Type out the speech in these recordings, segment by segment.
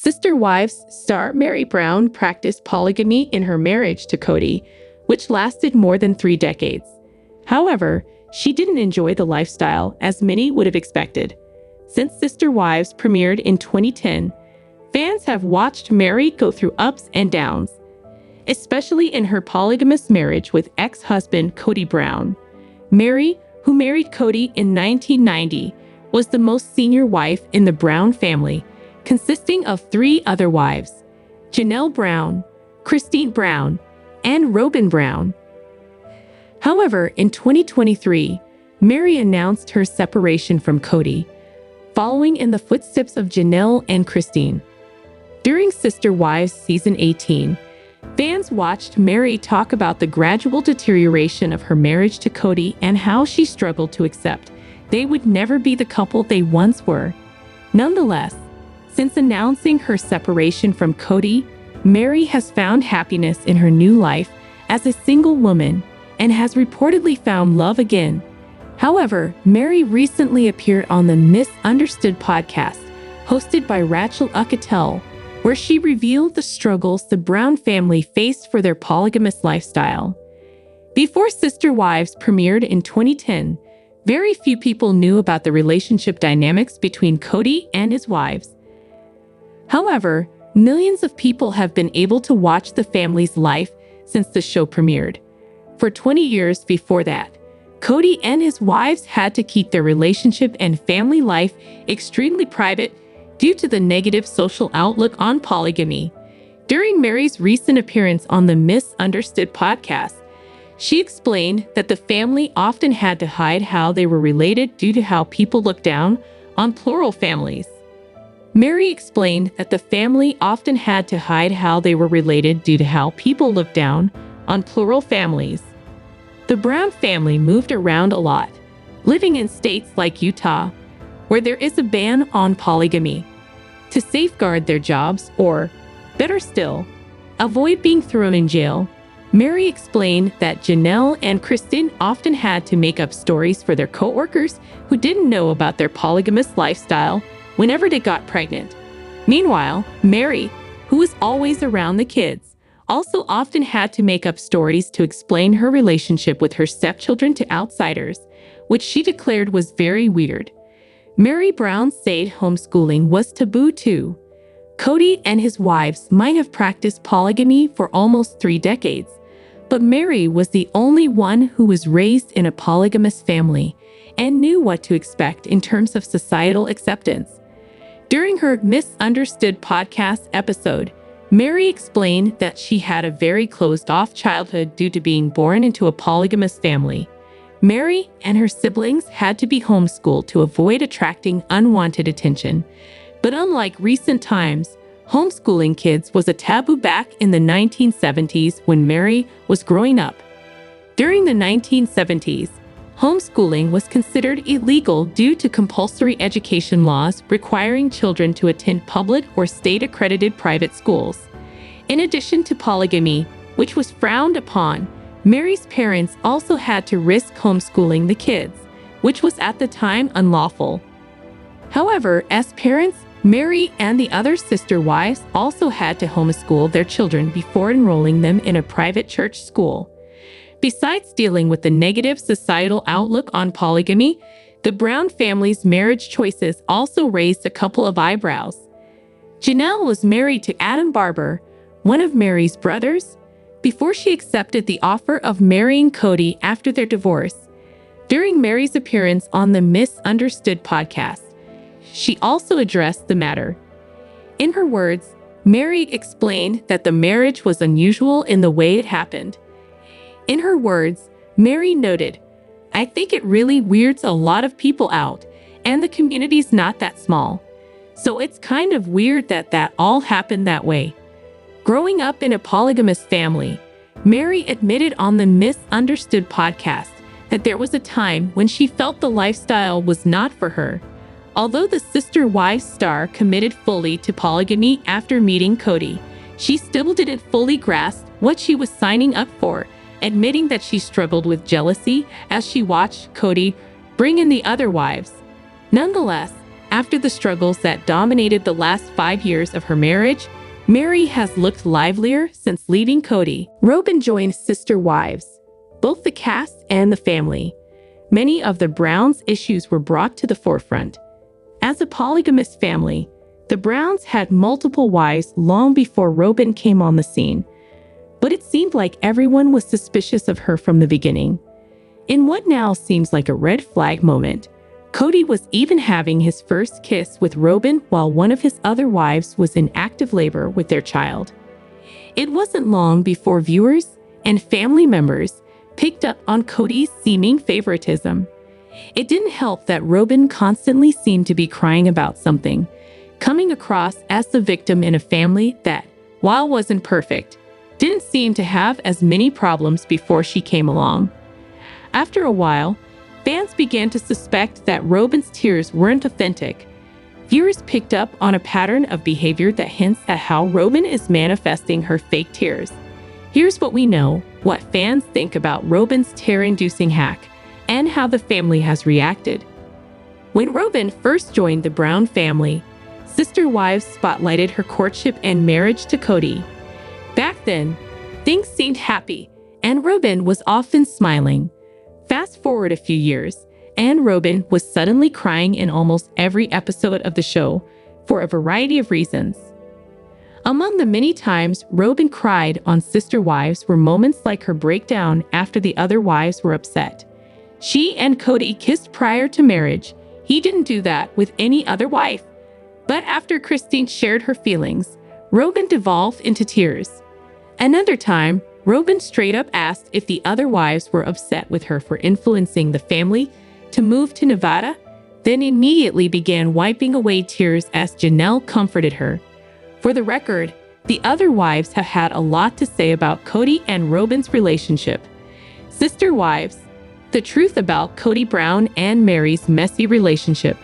Sister Wives star Mary Brown practiced polygamy in her marriage to Cody, which lasted more than 3 decades. However, she didn't enjoy the lifestyle as many would have expected. Since Sister Wives premiered in 2010, fans have watched Mary go through ups and downs, especially in her polygamous marriage with ex-husband Cody Brown. Mary, who married Cody in 1990, was the most senior wife in the Brown family, consisting of 3 other wives: Janelle Brown, Christine Brown, and Robyn Brown. However, in 2023, Mary announced her separation from Cody, following in the footsteps of Janelle and Christine. During Sister Wives Season 18, fans watched Mary talk about the gradual deterioration of her marriage to Cody and how she struggled to accept they would never be the couple they once were. Nonetheless, since announcing her separation from Cody, Mary has found happiness in her new life as a single woman and has reportedly found love again. However, Mary recently appeared on the Misunderstood podcast, hosted by Rachel Ucatel, where she revealed the struggles the Brown family faced for their polygamous lifestyle. Before Sister Wives premiered in 2010, very few people knew about the relationship dynamics between Cody and his wives. However, millions of people have been able to watch the family's life since the show premiered. For 20 years before that, Cody and his wives had to keep their relationship and family life extremely private due to the negative social outlook on polygamy. During Mary's recent appearance on the Misunderstood podcast, she explained that the family often had to hide how they were related due to how people look down on plural families. Mary explained that the family often had to hide how they were related due to how people look down on plural families. The Brown family moved around a lot, living in states like Utah, where there is a ban on polygamy. To safeguard their jobs, or, better still, avoid being thrown in jail, Mary explained that Janelle and Kristen often had to make up stories for their co-workers who didn't know about their polygamous lifestyle whenever they got pregnant. Meanwhile, Mary, who was always around the kids, also often had to make up stories to explain her relationship with her stepchildren to outsiders, which she declared was very weird. Mary Brown said homeschooling was taboo too. Cody and his wives might have practiced polygamy for almost 3 decades, but Mary was the only one who was raised in a polygamous family and knew what to expect in terms of societal acceptance. During her Misunderstood podcast episode, Mary explained that she had a very closed-off childhood due to being born into a polygamous family. Mary and her siblings had to be homeschooled to avoid attracting unwanted attention. But unlike recent times, homeschooling kids was a taboo back in the 1970s when Mary was growing up. During the 1970s, homeschooling was considered illegal due to compulsory education laws requiring children to attend public or state-accredited private schools. In addition to polygamy, which was frowned upon, Mary's parents also had to risk homeschooling the kids, which was at the time unlawful. However, as parents, Mary and the other sister wives also had to homeschool their children before enrolling them in a private church school. Besides dealing with the negative societal outlook on polygamy, the Brown family's marriage choices also raised a couple of eyebrows. Janelle was married to Adam Barber, one of Mary's brothers, before she accepted the offer of marrying Cody after their divorce. During Mary's appearance on the Misunderstood podcast, she also addressed the matter. In her words, Mary explained that the marriage was unusual in the way it happened. In her words, Mary noted, "I think it really weirds a lot of people out, and the community's not that small. So it's kind of weird that all happened that way." Growing up in a polygamous family, Mary admitted on the Misunderstood podcast that there was a time when she felt the lifestyle was not for her. Although the Sister Wives star committed fully to polygamy after meeting Cody, she still didn't fully grasp what she was signing up for, admitting that she struggled with jealousy as she watched Cody bring in the other wives. Nonetheless, After the struggles that dominated the last 5 years of her marriage, Mary has looked livelier since leaving Cody. Robyn joined Sister Wives, both the cast and the family. Many of the Browns' issues were brought to the forefront. As a polygamous family, the Browns had multiple wives long before Robyn came on the scene, but it seemed like everyone was suspicious of her from the beginning. In what now seems like a red flag moment, Cody was even having his first kiss with Robyn while one of his other wives was in active labor with their child. It wasn't long before viewers and family members picked up on Cody's seeming favoritism. It didn't help that Robyn constantly seemed to be crying about something, coming across as the victim in a family that, while wasn't perfect, didn't seem to have as many problems before she came along. After a while, fans began to suspect that Robyn's tears weren't authentic. Viewers picked up on a pattern of behavior that hints at how Robyn is manifesting her fake tears. Here's what we know, what fans think about Robyn's tear-inducing hack, and how the family has reacted. When Robyn first joined the Brown family, Sister Wives spotlighted her courtship and marriage to Cody. Back then, things seemed happy, and Robyn was often smiling. Fast forward a few years, and Robyn was suddenly crying in almost every episode of the show for a variety of reasons. Among the many times Robyn cried on Sister Wives were moments like her breakdown after the other wives were upset. She and Cody kissed prior to marriage. He didn't do that with any other wife. But after Christine shared her feelings, Robyn devolved into tears. Another time, Robyn straight up asked if the other wives were upset with her for influencing the family to move to Nevada, then immediately began wiping away tears as Janelle comforted her. For the record, the other wives have had a lot to say about Cody and Robyn's relationship. Sister Wives, the truth about Cody Brown and Mary's messy relationship.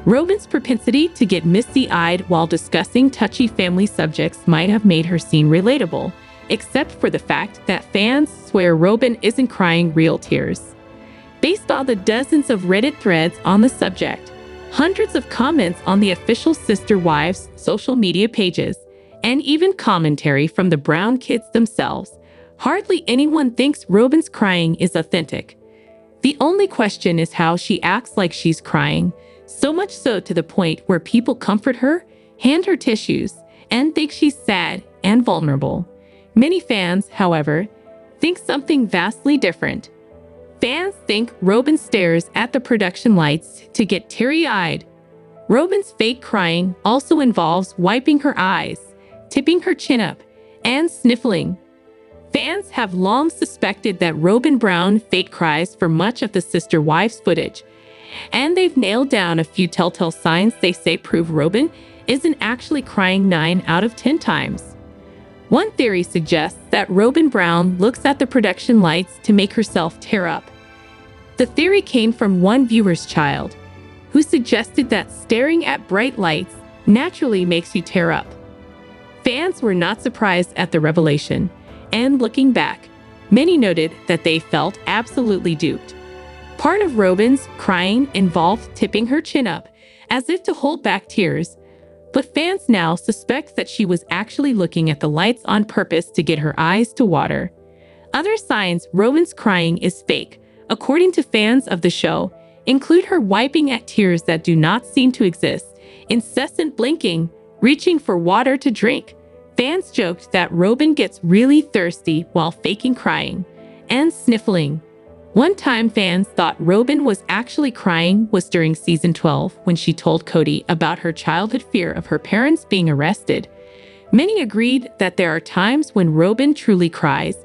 Robyn's propensity to get misty-eyed while discussing touchy family subjects might have made her seem relatable, except for the fact that fans swear Robyn isn't crying real tears. Based on the dozens of Reddit threads on the subject, hundreds of comments on the official Sister Wives social media pages, and even commentary from the Brown kids themselves, hardly anyone thinks Robyn's crying is authentic. The only question is how she acts like she's crying, so much so to the point where people comfort her, hand her tissues, and think she's sad and vulnerable. Many fans, however, think something vastly different. Fans think Robyn stares at the production lights to get teary-eyed. Robyn's fake crying also involves wiping her eyes, tipping her chin up, and sniffling. Fans have long suspected that Robyn Brown fake cries for much of the Sister Wives footage, and they've nailed down a few telltale signs they say prove Robyn isn't actually crying 9 out of 10 times. One theory suggests that Robyn Brown looks at the production lights to make herself tear up. The theory came from one viewer's child, who suggested that staring at bright lights naturally makes you tear up. Fans were not surprised at the revelation, and looking back, many noted that they felt absolutely duped. Part of Robyn's crying involved tipping her chin up, as if to hold back tears, but fans now suspect that she was actually looking at the lights on purpose to get her eyes to water. Other signs Robyn's crying is fake, according to fans of the show, include her wiping at tears that do not seem to exist, incessant blinking, reaching for water to drink. Fans joked that Robyn gets really thirsty while faking crying, and sniffling. One time fans thought Robyn was actually crying was during season 12 when she told Cody about her childhood fear of her parents being arrested. Many agreed that there are times when Robyn truly cries,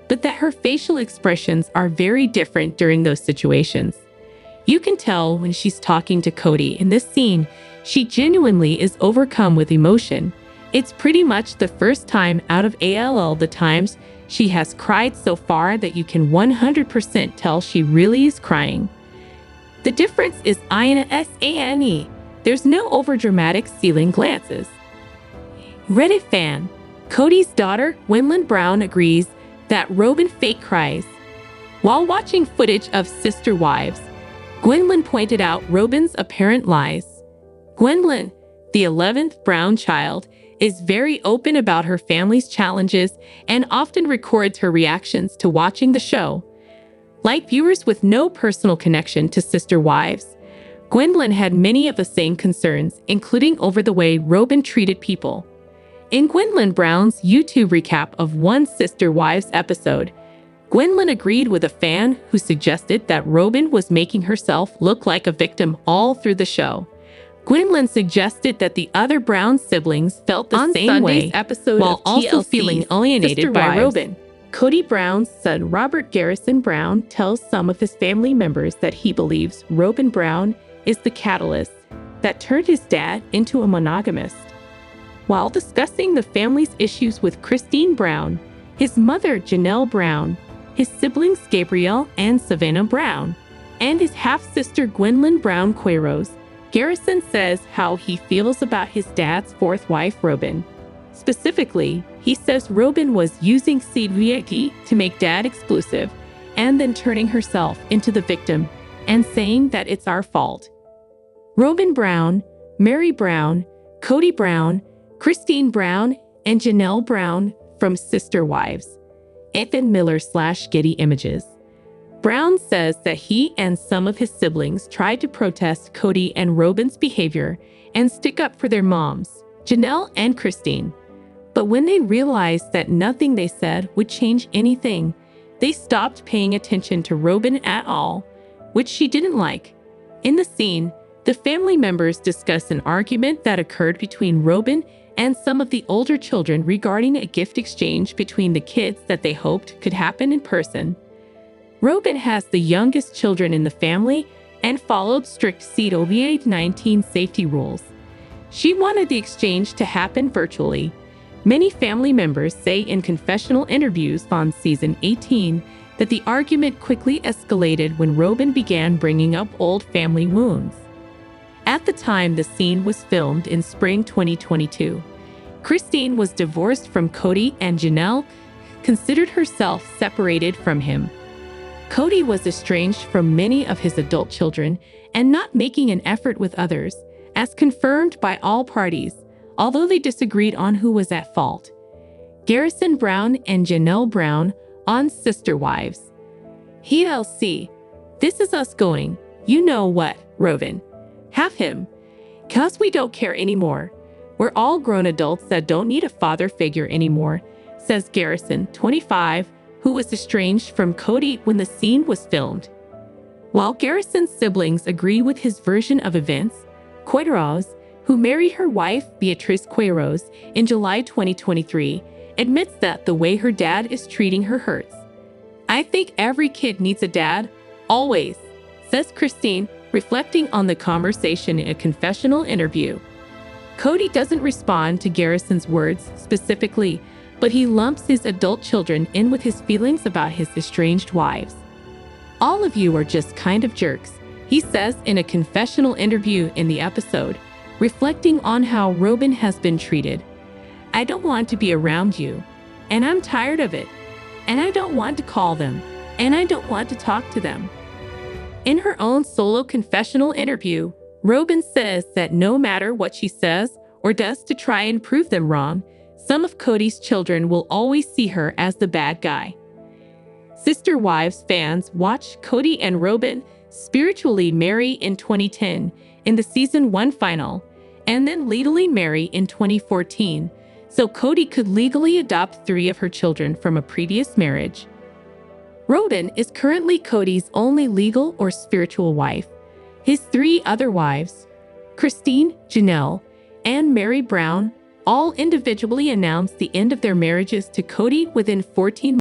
but that her facial expressions are very different during those situations. You can tell when she's talking to Cody in this scene, she genuinely is overcome with emotion. It's pretty much the first time out of all the times she has cried so far that you can 100% tell she really is crying. The difference is INSANE. There's no overdramatic ceiling glances. Reddit fan, Cody's daughter, Gwendolyn Brown, agrees that Robyn fake cries. While watching footage of Sister Wives, Gwendolyn pointed out Robyn's apparent lies. Gwendolyn, the 11th Brown child, is very open about her family's challenges and often records her reactions to watching the show. Like viewers with no personal connection to sister wives, Gwendolyn had many of the same concerns, including over the way Robyn treated people. In Gwendolyn Brown's YouTube recap of one Sister Wives episode, Gwendolyn agreed with a fan who suggested that Robyn was making herself look like a victim all through the show. Gwendolyn suggested that the other Brown siblings felt the same way, while also feeling alienated by Robyn. Cody Brown's son Robert Garrison Brown tells some of his family members that he believes Robyn Brown is the catalyst that turned his dad into a monogamist. While discussing the family's issues with Christine Brown, his mother Janelle Brown, his siblings Gabrielle and Savannah Brown, and his half-sister Gwendolyn Brown Queiroz, Garrison says how he feels about his dad's fourth wife, Robyn. Specifically, he says Robyn was using CVIT to make dad exclusive and then turning herself into the victim and saying that it's our fault. Robyn Brown, Mary Brown, Cody Brown, Christine Brown, and Janelle Brown from Sister Wives. Ethan Miller/Getty Images. Brown says that he and some of his siblings tried to protest Cody and Robyn's behavior and stick up for their moms, Janelle and Christine. But when they realized that nothing they said would change anything, they stopped paying attention to Robyn at all, which she didn't like. In the scene, the family members discuss an argument that occurred between Robyn and some of the older children regarding a gift exchange between the kids that they hoped could happen in person. Robyn has the youngest children in the family and followed strict COVID-19 safety rules. She wanted the exchange to happen virtually. Many family members say in confessional interviews on season 18 that the argument quickly escalated when Robyn began bringing up old family wounds. At the time the scene was filmed in spring 2022, Christine was divorced from Cody and Janelle considered herself separated from him. Cody was estranged from many of his adult children and not making an effort with others, as confirmed by all parties, although they disagreed on who was at fault. Garrison Brown and Janelle Brown on Sister Wives. HLC, this is us going, you know what, Robyn. Have him. 'Cause we don't care anymore. We're all grown adults that don't need a father figure anymore, says Garrison, 25, who was estranged from Cody when the scene was filmed. While Garrison's siblings agree with his version of events, Queiroz, who married her wife Beatriz Queiroz in July 2023, admits that the way her dad is treating her hurts. I think every kid needs a dad, always, says Christine, reflecting on the conversation in a confessional interview. Cody doesn't respond to Garrison's words specifically, but he lumps his adult children in with his feelings about his estranged wives. All of you are just kind of jerks, he says in a confessional interview in the episode, reflecting on how Robyn has been treated. I don't want to be around you, and I'm tired of it, and I don't want to call them, and I don't want to talk to them. In her own solo confessional interview, Robyn says that no matter what she says or does to try and prove them wrong, some of Cody's children will always see her as the bad guy. Sister Wives fans watched Cody and Robyn spiritually marry in 2010 in the season 1 final, and then legally marry in 2014, so Cody could legally adopt 3 of her children from a previous marriage. Robyn is currently Cody's only legal or spiritual wife. His 3 other wives, Christine, Janelle, and Mary Brown, all individually announced the end of their marriages to Cody within 14 months.